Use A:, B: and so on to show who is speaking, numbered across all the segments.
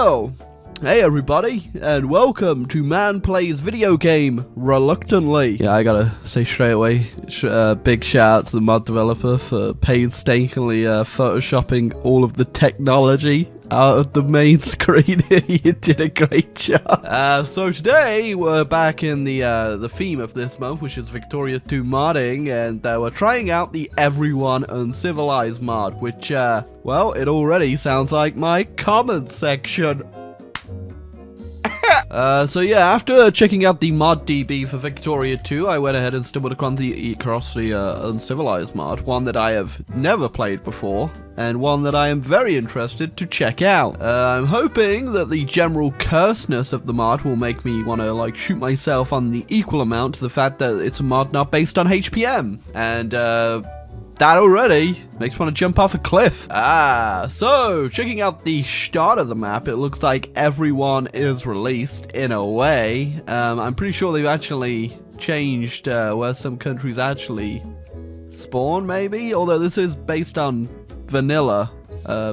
A: Well, hey everybody, and welcome to Man Plays Video Game Reluctantly. Yeah, I gotta say straight away, big shout out to the mod developer for painstakingly photoshopping all of the technology out of the main screen. You did a great job. So today we're back in the theme of this month, which is Victoria 2 modding, and we're trying out the Everyone Uncivilized mod, which, well, it already sounds like my comments section. So yeah, after checking out the mod DB for Victoria 2, I went ahead and stumbled across the Uncivilized mod, one that I have never played before, and one that I am very interested to check out. I'm hoping that the general curseness of the mod will make me want to, like, shoot myself on the equal amount to the fact that it's a mod not based on HPM, and, that already makes me want to jump off a cliff. So checking out the start of the map, it looks like everyone is released in a way. I'm pretty sure they've actually changed where some countries actually spawn, maybe? Although this is based on vanilla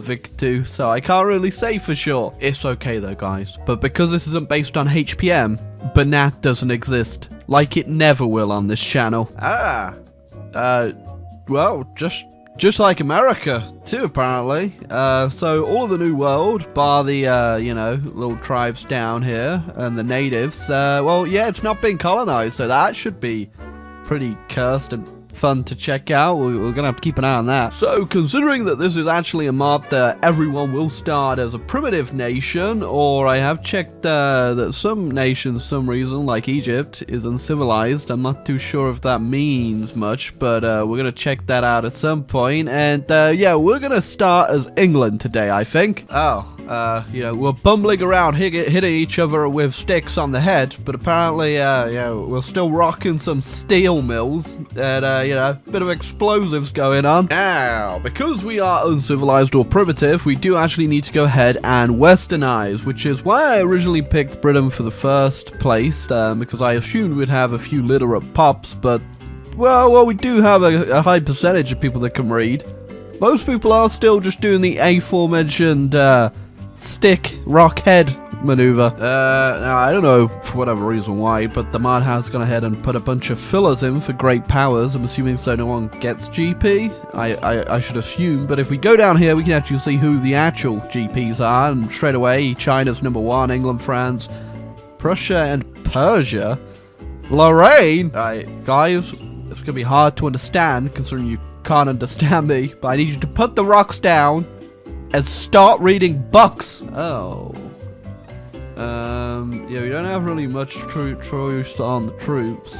A: Vic 2, so I can't really say for sure. It's okay though, guys. But because this isn't based on HPM, Banat doesn't exist. Like it never will on this channel. Well, just like America, too, apparently. So all of the New World, bar the, you know, little tribes down here, and the natives, well, yeah, it's not been colonized, so that should be pretty cursed and fun to check out. We're gonna have to keep an eye on that. So, considering that this is actually a mod that everyone will start as a primitive nation, or I have checked that some nations, for some reason, like Egypt, is uncivilized. I'm not too sure if that means much, but we're gonna check that out at some point. And yeah, we're gonna start as England today, I think. You know, we're bumbling around hitting each other with sticks on the head, but apparently, yeah, we're still rocking some steel mills and, you know, a bit of explosives going on. Now, because we are uncivilized or primitive, we do actually need to go ahead and westernize, which is why I originally picked Britain for the first place, because I assumed we'd have a few literate pops, but, well, we do have a high percentage of people that can read. Most people are still just doing the aforementioned, stick rock head maneuver. Now I don't know for whatever reason why, but the mod has gone ahead and put a bunch of fillers in for great powers. I'm assuming so no one gets GP. I should assume, but if we go down here, we can actually see who the actual GPs are, and straight away, China's #1, England, France, Prussia, and Persia. Lorraine! Alright, guys, it's gonna be hard to understand, considering you can't understand me, but I need you to put the rocks down and start reading books. Oh. Yeah, we don't have really much choice on the troops.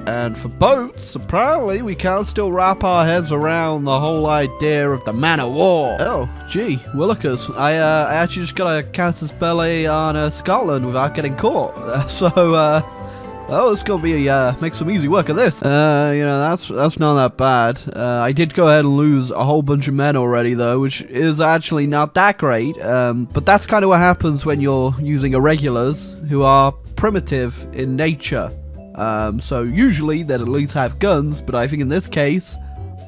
A: And for boats, apparently we can't still wrap our heads around the whole idea of the man of war. Oh, gee, Willikers. I actually just got a casus belli on Scotland without getting caught. Oh, it's gonna be make some easy work of this. You know, that's not that bad. I did go ahead and lose a whole bunch of men already, though, which is actually not that great. But that's kind of what happens when you're using irregulars who are primitive in nature. So usually they'd at least have guns, but I think in this case,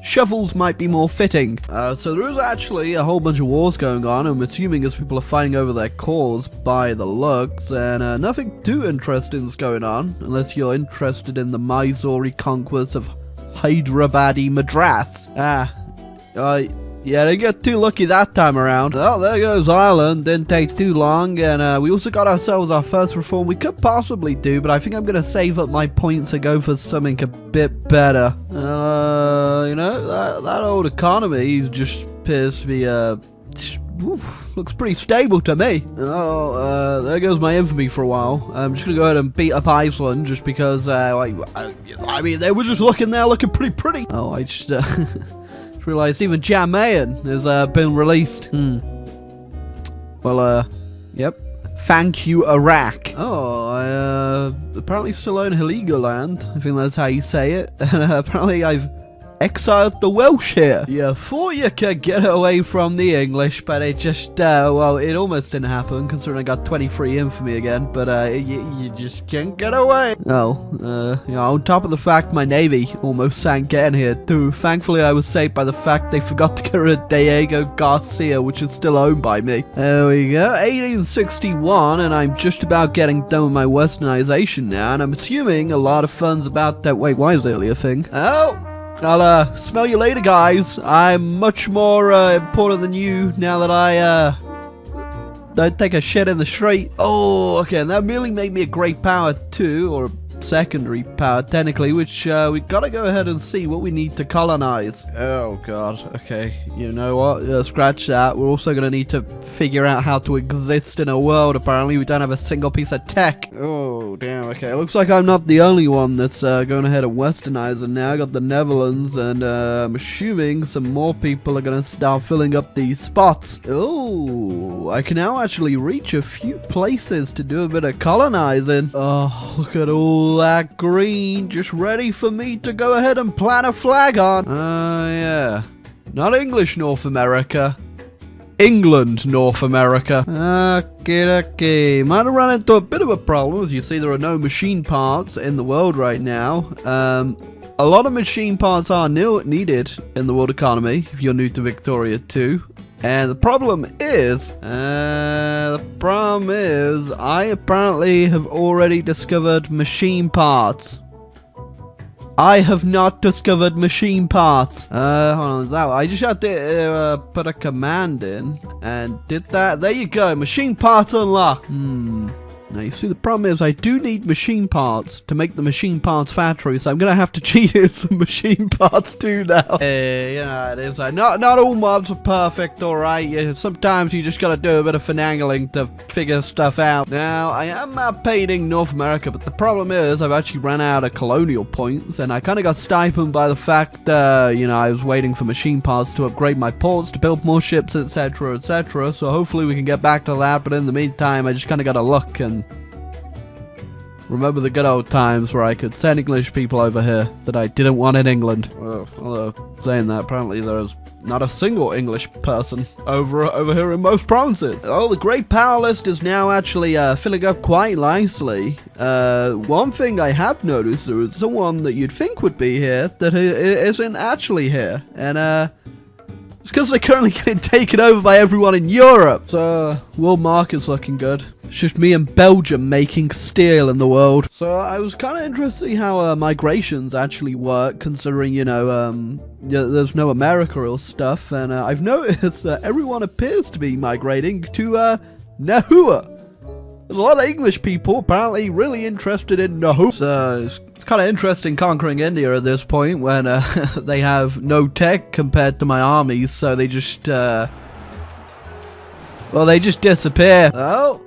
A: shovels might be more fitting. So there is actually a whole bunch of wars going on. I'm assuming as people are fighting over their cause by the looks, and nothing too interesting is going on, unless you're interested in the Mysore conquest of Hyderabadi Madras. Yeah, didn't get too lucky that time around. Oh, there goes Ireland. Didn't take too long, and we also got ourselves our first reform we could possibly do, but I think I'm gonna save up my points and go for something a bit better. You know, that old economy just appears to be, looks pretty stable to me. Oh, there goes my infamy for a while. I'm just gonna go ahead and beat up Iceland just because, I mean, they were just looking pretty. Oh, I just, realized even Jamaican has been released. Well, yep. Thank you, Iraq. Oh, I apparently still own Heligoland. I think that's how you say it. And apparently I've exiled the Welsh here. You thought you could get away from the English, but it just, well, it almost didn't happen, considering I got 23 infamy again, but you just can't get away. Oh, you know, on top of the fact my navy almost sank getting here, too. Thankfully, I was saved by the fact they forgot to get rid of Diego Garcia, which is still owned by me. There we go, 1861, and I'm just about getting done with my westernization now, and I'm assuming a lot of fun's about that. Wait, why is there a thing? Oh, I'll smell you later, guys. I'm much more important than you now that I don't take a shit in the street. Oh, okay, and that merely made me a great power too, or secondary power technically, which we gotta go ahead and see what we need to colonize. Oh god, okay, you know what, scratch that. We're also gonna need to figure out how to exist in a world. Apparently we don't have a single piece of tech. Oh damn, okay, looks like I'm not the only one that's going ahead and westernizing now. I got the Netherlands, and I'm assuming some more people are gonna start filling up these spots. Oh, I can now actually reach a few places to do a bit of colonizing. Oh, look at all that green, just ready for me to go ahead and plant a flag on. Yeah. Not English North America. England North America. Okay. Might have run into a bit of a problem. As you see, there are no machine parts in the world right now. A lot of machine parts are needed in the world economy if you're new to Victoria too. And the problem is, I apparently have already discovered machine parts. I have not discovered machine parts. Hold on, I just had to put a command in and did that. There you go, machine parts unlocked. Now you see, the problem is I do need machine parts to make the machine parts factory, so I'm gonna have to cheat in some machine parts too now. You know, it is not all mobs are perfect, alright. Sometimes you just gotta do a bit of finagling to figure stuff out. Now, I am painting North America, but the problem is I've actually ran out of colonial points, and I kinda got stipend by the fact, you know, I was waiting for machine parts to upgrade my ports, to build more ships, etc, etc, so hopefully we can get back to that, but in the meantime, I just kinda gotta look and remember the good old times where I could send English people over here that I didn't want in England. Well, although saying that, apparently there's not a single English person over here in most provinces. Oh, the Great Power List is now actually filling up quite nicely. One thing I have noticed, there is someone that you'd think would be here that isn't actually here, and it's because they're currently getting taken over by everyone in Europe. So, world market's looking good. It's just me and Belgium making steel in the world. So I was kind of interested to see how migrations actually work, considering, you know, there's no America or stuff. And I've noticed that everyone appears to be migrating to Nahua. There's a lot of English people apparently really interested in Nahua. So it's kind of interesting conquering India at this point when they have no tech compared to my armies. So they just, well, they just disappear. Oh.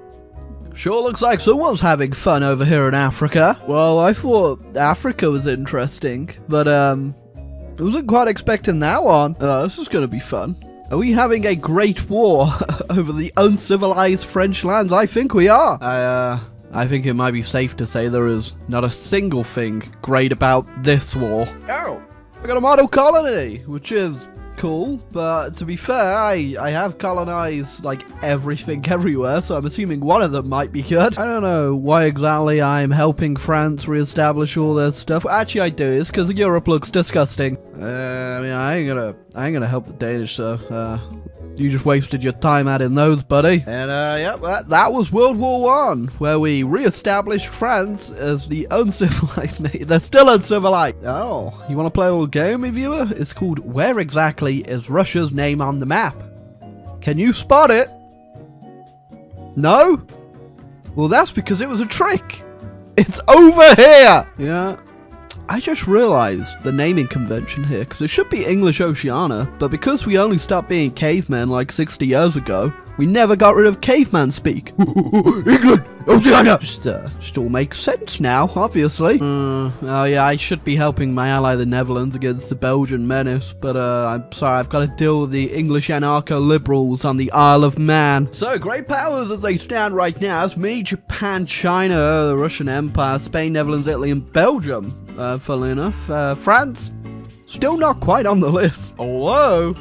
A: Sure looks like someone's having fun over here in Africa. Well, I thought Africa was interesting, but I wasn't quite expecting that one. This is gonna be fun. Are we having a great war over the uncivilized French lands? I think we are. I think it might be safe to say there is not a single thing great about this war. Oh, I got a model colony, which is cool, but to be fair, I have colonized like everything everywhere, so I'm assuming one of them might be good. I don't know why exactly I'm helping France reestablish all their stuff. Actually, I do. It's because Europe looks disgusting. I mean, I ain't gonna help the Danish, so you just wasted your time adding those, buddy. And yeah, that was World War I, where we re-established France as the uncivilized nation. They're still uncivilized. Oh, you want to play a little game, viewer? It's called Where Exactly is Russia's Name on the Map? Can you spot it? No? Well, that's because it was a trick. It's over here. Yeah. I just realized the naming convention here, because it should be English Oceania, but because we only stopped being cavemen like 60 years ago, we never got rid of caveman speak. England Oceania! Just all makes sense now, obviously. Oh yeah, I should be helping my ally the Netherlands against the Belgian menace, but I'm sorry, I've got to deal with the English anarcho-liberals on the Isle of Man. So, great powers as they stand right now is me, Japan, China, the Russian Empire, Spain, Netherlands, Italy, and Belgium. Funnily enough, France Still not quite on the list. Although,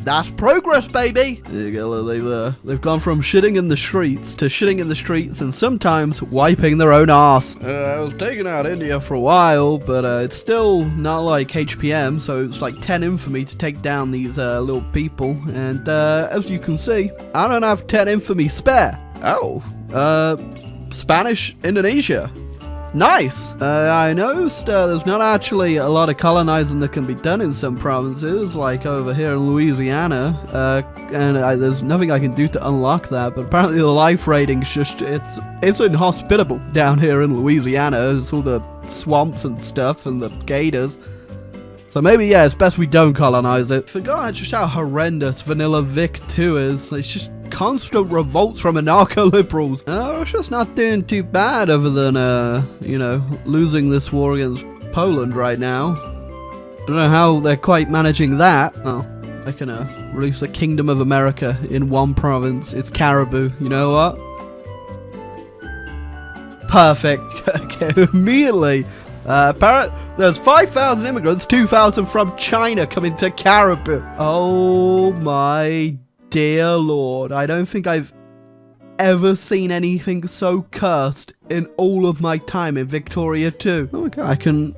A: that's progress, baby. There you go. They've gone from shitting in the streets to shitting in the streets and sometimes wiping their own arse. I was taking out India for a while, but it's still not like HPM, so it's like 10 infamy to take down these little people. And as you can see, I don't have 10 infamy spare. Oh, Spanish Indonesia. Nice! I noticed there's not actually a lot of colonizing that can be done in some provinces, like over here in Louisiana, and there's nothing I can do to unlock that, but apparently the life rating's just, it's inhospitable down here in Louisiana. It's all the swamps and stuff and the gators. So maybe, yeah, it's best we don't colonize it. Forgot just how horrendous Vanilla Vic 2 is. It's just constant revolts from anarcho-liberals. Russia's not doing too bad other than, you know, losing this war against Poland right now. I don't know how they're quite managing that. Oh, they can release the Kingdom of America in one province. It's Caribou. You know what? Perfect. Okay, immediately. There's 5,000 immigrants, 2,000 from China coming to Caribou. Oh my dear Lord, I don't think I've ever seen anything so cursed in all of my time in Victoria 2. Oh my god, I can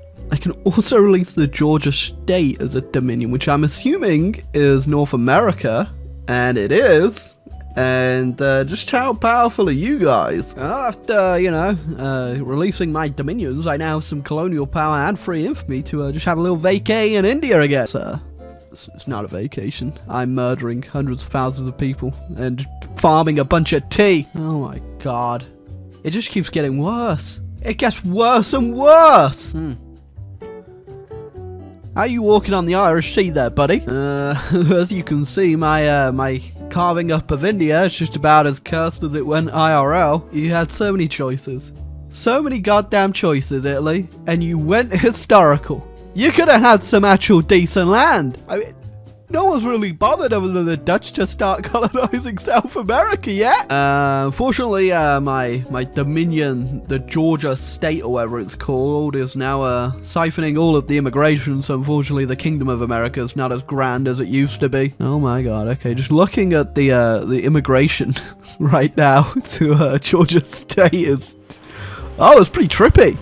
A: also release the Georgia state as a dominion, which I'm assuming is North America, and it is. And just how powerful are you guys? After, you know, releasing my dominions, I now have some colonial power and free infamy to just have a little vacay in India again. It's not a vacation. I'm murdering hundreds of thousands of people and farming a bunch of tea. Oh my god. It just keeps getting worse. It gets worse and worse. How are you walking on the Irish Sea there, buddy? As you can see, my carving up of India is just about as cursed as it went IRL. You had so many choices. So many goddamn choices, Italy. And you went historical. You could have had some actual decent land. I mean, no one's really bothered other than the Dutch to start colonizing South America yet. Unfortunately, my dominion, the Georgia state or whatever it's called, is now siphoning all of the immigration. So unfortunately, the Kingdom of America is not as grand as it used to be. Oh my god. Okay, just looking at the immigration right now to Georgia state is, oh, it's pretty trippy.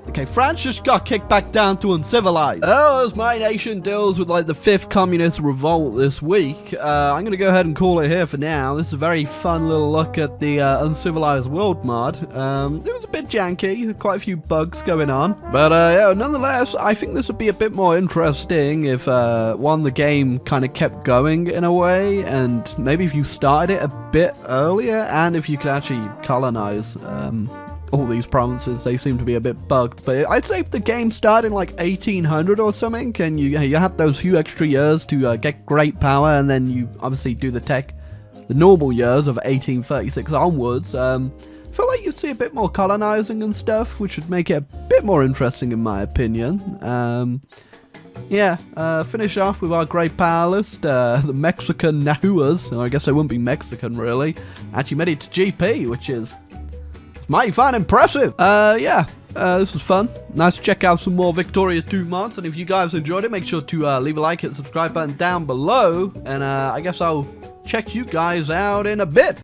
A: Okay, France just got kicked back down to Uncivilized. Oh, as my nation deals with like the 5th communist revolt this week, I'm going to go ahead and call it here for now. This is a very fun little look at the Uncivilized world mod. It was a bit janky, quite a few bugs going on. But yeah, nonetheless, I think this would be a bit more interesting if, one, the game kind of kept going in a way, and maybe if you started it a bit earlier, and if you could actually colonize, all these provinces. They seem to be a bit bugged, but I'd say if the game started in like 1800 or something, and you have those few extra years to get great power, and then you obviously do the normal years of 1836 onwards, I feel like you'd see a bit more colonizing and stuff, which would make it a bit more interesting in my opinion. Yeah, finish off with our great power list. The Mexican Nahuas, or I guess they wouldn't be Mexican really, actually made it to GP, which is mighty fun, impressive. Yeah, this was fun. Nice to check out some more Victoria 2 mods, and if you guys enjoyed it, make sure to leave a like, hit the subscribe button down below, and I guess I'll check you guys out in a bit.